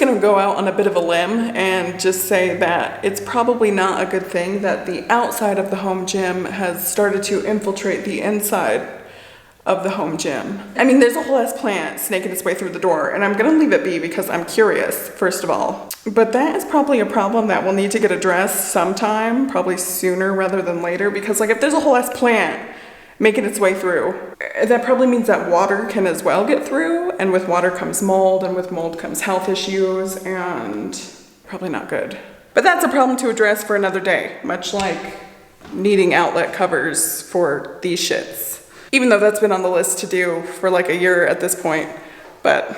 gonna go out on a bit of a limb and just say that it's probably not a good thing that the outside of the home gym has started to infiltrate the inside of the home gym. I mean, there's a whole ass plant snaking its way through the door, and I'm gonna leave it be because I'm curious, first of all. But that is probably a problem that will need to get addressed sometime, probably sooner rather than later, because like if there's a whole ass plant making its way through, that probably means that water can as well get through, and with water comes mold, and with mold comes health issues, and probably not good. But that's a problem to address for another day, much like needing outlet covers for these shits. Even though that's been on the list to do for like a year at this point, but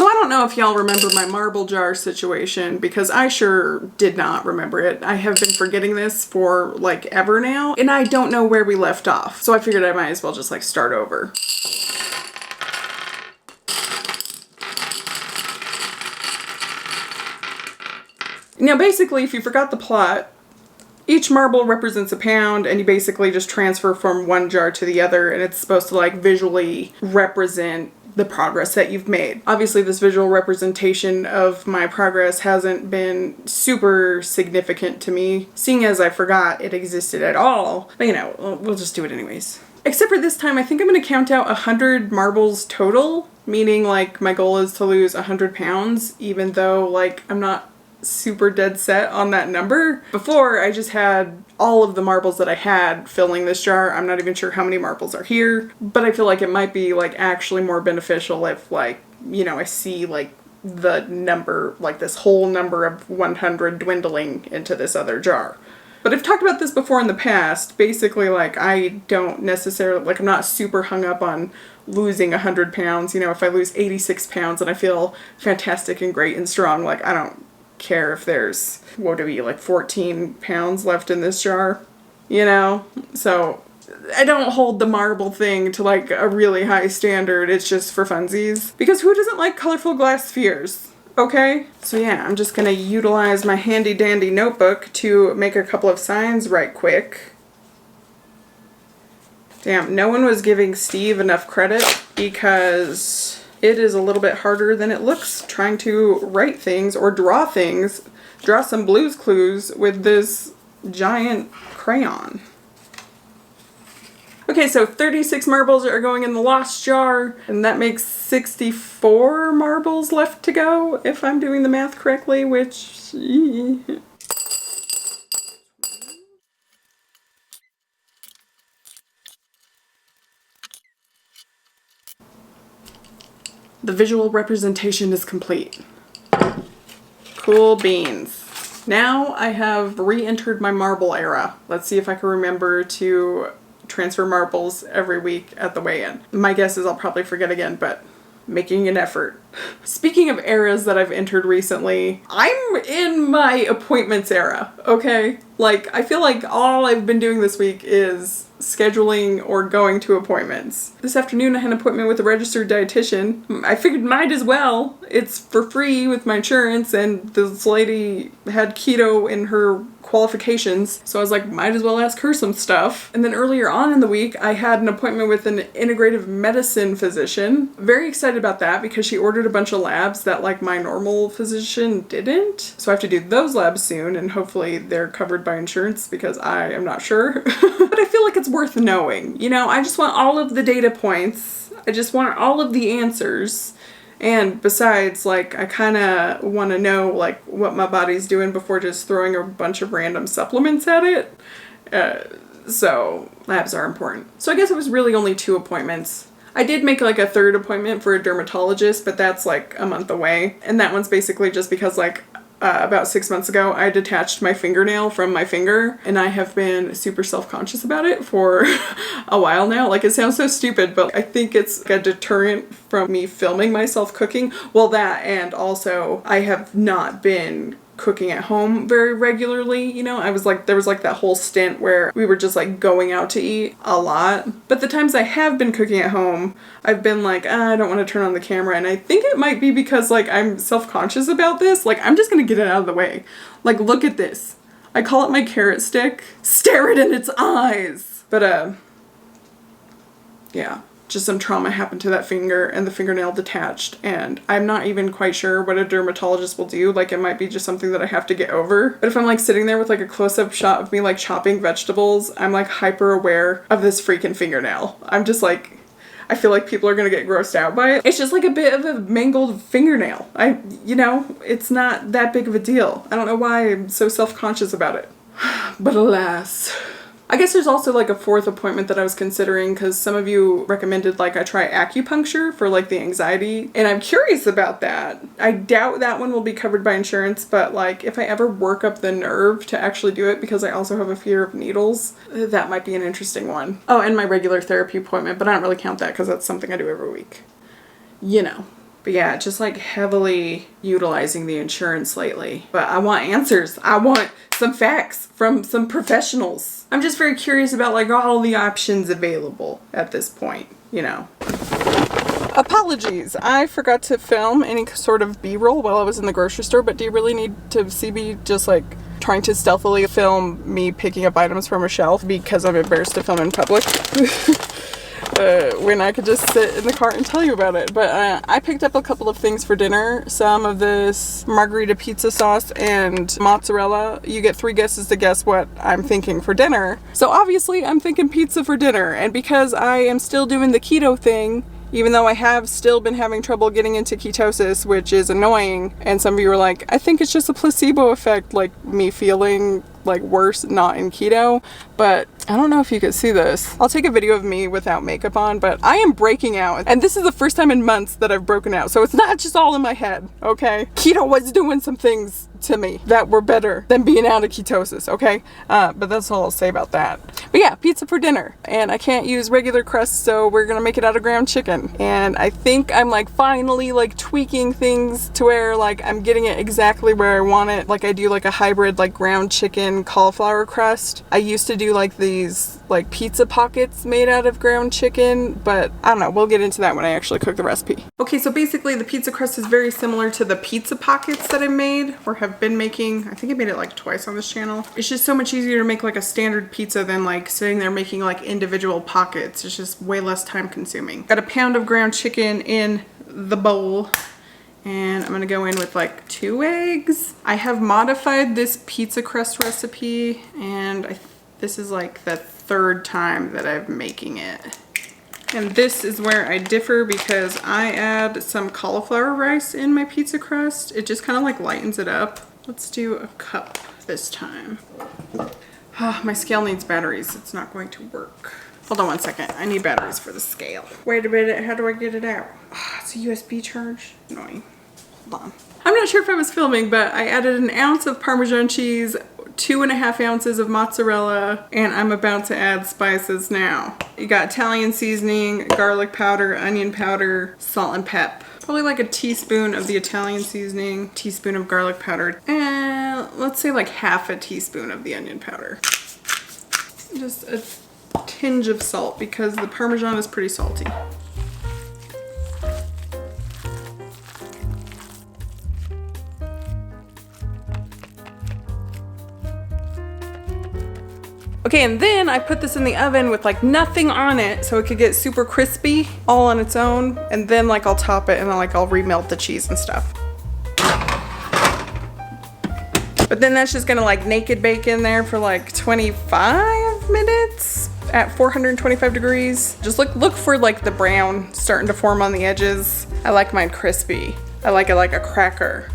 I don't know if y'all remember my marble jar situation, because I sure did not remember it. I have been forgetting this for like ever now, and I don't know where we left off. So I figured I might as well just like start over. Now basically, if you forgot the plot, each marble represents a pound, and you basically just transfer from one jar to the other, and it's supposed to like visually represent the progress that you've made. Obviously, this visual representation of my progress hasn't been super significant to me, seeing as I forgot it existed at all. But you know, we'll just do it anyways. Except for this time, I think I'm gonna count out 100 marbles total, meaning like my goal is to lose 100 pounds, even though like I'm not super dead set on that number. Before, I just had all of the marbles that I had filling this jar. I'm not even sure how many marbles are here, but I feel like it might be like actually more beneficial if like, you know, I see like the number, like this whole number of 100 dwindling into this other jar. But I've talked about this before in the past. Basically, like, I don't necessarily, like, I'm not super hung up on losing 100 pounds. You know, if I lose 86 pounds and I feel fantastic and great and strong, like, I don't care if there's, what would it be, like 14 pounds left in this jar, you know? So I don't hold the marble thing to like a really high standard. It's just for funsies, because who doesn't like colorful glass spheres? Okay, so yeah, I'm just gonna utilize my handy dandy notebook to make a couple of signs right quick. Damn, no one was giving Steve enough credit, because it is a little bit harder than it looks trying to write things or draw things, draw some Blue's Clues with this giant crayon. Okay, so 36 marbles are going in the lost jar, and that makes 64 marbles left to go, if I'm doing the math correctly, which... The visual representation is complete. Cool beans. Now I have re-entered my marble era. Let's see if I can remember to transfer marbles every week at the weigh-in. My guess is I'll probably forget again, but making an effort. Speaking of eras that I've entered recently, I'm in my appointments era, okay? Like, I feel like all I've been doing this week is scheduling or going to appointments. This afternoon I had an appointment with a registered dietitian. I figured might as well. It's for free with my insurance, and this lady had keto in her qualifications, so I was like, might as well ask her some stuff. And then earlier on in the week, I had an appointment with an integrative medicine physician. Very excited about that because she ordered a bunch of labs that like my normal physician didn't. So I have to do those labs soon, and hopefully they're covered by insurance because I am not sure. But I feel like it's worth knowing. You know, I just want all of the data points. I just want all of the answers. And besides, like, I kind of want to know, like, what my body's doing before just throwing a bunch of random supplements at it. So, labs are important. So I guess it was really only 2 appointments. I did make, like, a 3rd appointment for a dermatologist, but that's, like, a month away. And that one's basically just because, like, about 6 months ago, I detached my fingernail from my finger, and I have been super self-conscious about it for a while now. Like, it sounds so stupid, but I think it's a deterrent from me filming myself cooking. Well, that, and also I have not been cooking at home very regularly, you know. There was like that whole stint where we were just like going out to eat a lot. But the times I have been cooking at home, I've been like, I don't want to turn on the camera. And I think it might be because like I'm self-conscious about this. Like, I'm just gonna get it out of the way. Like, look at this. I call it my carrot stick. Stare it in its eyes. But yeah. Just some trauma happened to that finger and the fingernail detached, and I'm not even quite sure what a dermatologist will do. Like, it might be just something that I have to get over. But if I'm like sitting there with like a close-up shot of me like chopping vegetables, I'm like hyper aware of this freaking fingernail. I'm just like, I feel like people are gonna get grossed out by it. It's just like a bit of a mangled fingernail. You know, it's not that big of a deal. I don't know why I'm so self-conscious about it. But alas. I guess there's also like a 4th appointment that I was considering because some of you recommended like I try acupuncture for like the anxiety, and I'm curious about that. I doubt that one will be covered by insurance, but like if I ever work up the nerve to actually do it, because I also have a fear of needles, that might be an interesting one. Oh, and my regular therapy appointment, but I don't really count that because that's something I do every week. You know. But yeah, just like heavily utilizing the insurance lately. But I want answers. I want some facts from some professionals. I'm just very curious about like all the options available at this point, you know. Apologies, I forgot to film any sort of B-roll while I was in the grocery store, but do you really need to see me just like trying to stealthily film me picking up items from a shelf because I'm embarrassed to film in public? When I could just sit in the car and tell you about it. But I picked up a couple of things for dinner. Some of this margarita pizza sauce and mozzarella. You get 3 guesses to guess what I'm thinking for dinner. So obviously I'm thinking pizza for dinner. And because I am still doing the keto thing, even though I have still been having trouble getting into ketosis, which is annoying, and some of you are like, I think it's just a placebo effect, like me feeling like worse not in keto, but I don't know if you could see this. I'll take a video of me without makeup on, but I am breaking out, and this is the first time in months that I've broken out, so it's not just all in my head, okay? Keto was doing some things to me that were better than being out of ketosis, okay? But that's all I'll say about that. But yeah, pizza for dinner, and I can't use regular crust, so we're gonna make it out of ground chicken. And I think I'm like finally like tweaking things to where like I'm getting it exactly where I want it. Like I do like a hybrid like ground chicken cauliflower crust. I used to do like these like pizza pockets made out of ground chicken, but I don't know, we'll get into that when I actually cook the recipe. Okay, so basically the pizza crust is very similar to the pizza pockets that I made or have been making. I think I made it like twice on this channel. It's just so much easier to make like a standard pizza than like sitting there making like individual pockets. It's just way less time consuming. Got a pound of ground chicken in the bowl, and I'm gonna go in with like 2 eggs. I have modified this pizza crust recipe, and this is like the 3rd time that I'm making it. And this is where I differ because I add some cauliflower rice in my pizza crust. It just kind of like lightens it up. Let's do a cup this time. My scale needs batteries. It's not going to work. Hold on one second. I need batteries for the scale. Wait a minute. How do I get it out? It's a USB charge. Annoying. Hold on. I'm not sure if I was filming, but I added an ounce of Parmesan cheese, 2.5 ounces of mozzarella, and I'm about to add spices now. You got Italian seasoning, garlic powder, onion powder, salt and pep. Probably like a teaspoon of the Italian seasoning, teaspoon of garlic powder, and let's say like half a teaspoon of the onion powder. Just a tinge of salt because the Parmesan is pretty salty. Okay, and then I put this in the oven with like nothing on it so it could get super crispy all on its own. And then like I'll top it and then like I'll remelt the cheese and stuff. But then that's just gonna like naked bake in there for like 25 minutes at 425 degrees. Just look for like the brown starting to form on the edges. I like mine crispy. I like it like a cracker.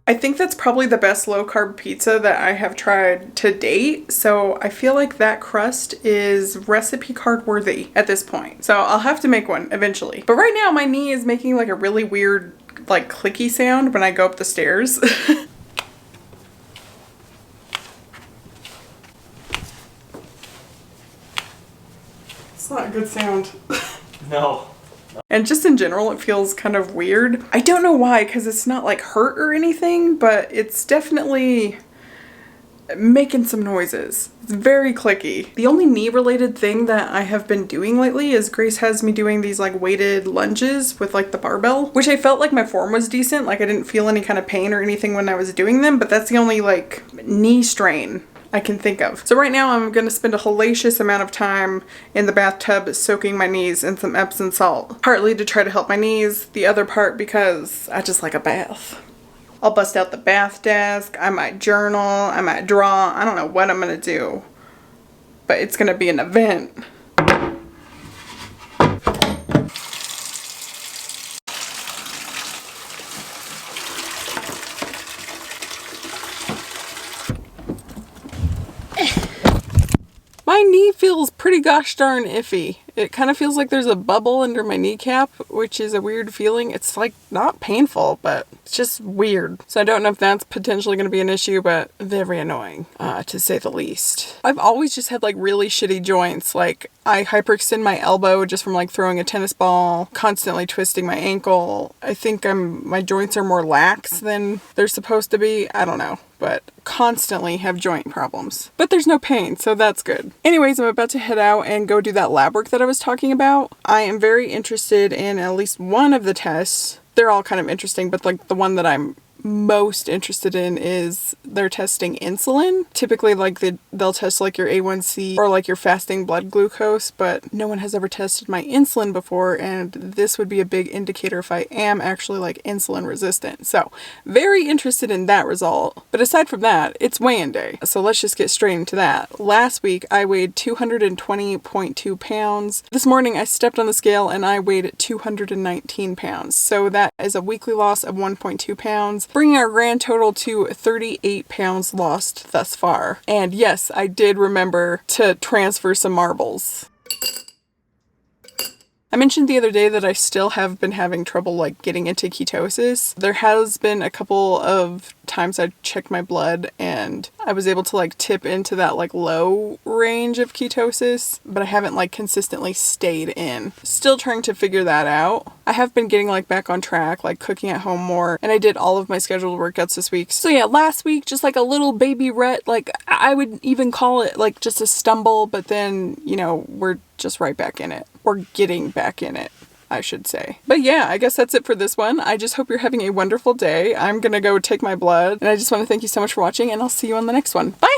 I think that's probably the best low carb pizza that I have tried to date. So I feel like that crust is recipe card worthy at this point. So I'll have to make one eventually. But right now my knee is making like a really weird like clicky sound when I go up the stairs. It's not a good sound. No. And just in general, it feels kind of weird. I don't know why, because it's not like hurt or anything, but it's definitely making some noises. It's very clicky. The only knee related thing that I have been doing lately is Grace has me doing these like weighted lunges with like the barbell, which I felt like my form was decent. Like I didn't feel any kind of pain or anything when I was doing them, but that's the only like knee strain I can think of. So right now I'm going to spend a hellacious amount of time in the bathtub soaking my knees in some Epsom salt. Partly to try to help my knees, the other part because I just like a bath. I'll bust out the bath desk, I might journal, I might draw, I don't know what I'm going to do. But it's going to be an event. My knee feels pretty gosh darn iffy. It kind of feels like there's a bubble under my kneecap, which is a weird feeling. It's like not painful, but it's just weird. So I don't know if that's potentially going to be an issue, but very annoying, to say the least. I've always just had like really shitty joints. Like I hyperextend my elbow just from like throwing a tennis ball, constantly twisting my ankle. I think my joints are more lax than they're supposed to be. I don't know, but constantly have joint problems. But there's no pain, so that's good. Anyways, I'm about to head out and go do that lab work that I was talking about. I am very interested in at least one of the tests. They're all kind of interesting, but like the one that I'm most interested in is they're testing insulin. Typically like they'll test like your A1C or like your fasting blood glucose, but no one has ever tested my insulin before, and this would be a big indicator if I am actually like insulin resistant. So very interested in that result. But aside from that, it's weigh-in day. So let's just get straight into that. Last week I weighed 220.2 pounds. This morning I stepped on the scale and I weighed 219 pounds. So that is a weekly loss of 1.2 pounds. Bringing our grand total to 38 pounds lost thus far. And yes, I did remember to transfer some marbles. I mentioned the other day that I still have been having trouble like getting into ketosis. There has been a couple of times I checked my blood and I was able to like tip into that like low range of ketosis, but I haven't like consistently stayed in. Still trying to figure that out. I have been getting like back on track, like cooking at home more, and I did all of my scheduled workouts this week. So yeah, last week just like a little baby rut, like I would even call it like just a stumble, but then, you know, we're just right back in it. We're getting back in it, I should say. But yeah, I guess that's it for this one. I just hope you're having a wonderful day. I'm gonna go take my blood, and I just want to thank you so much for watching, and I'll see you on the next one. Bye!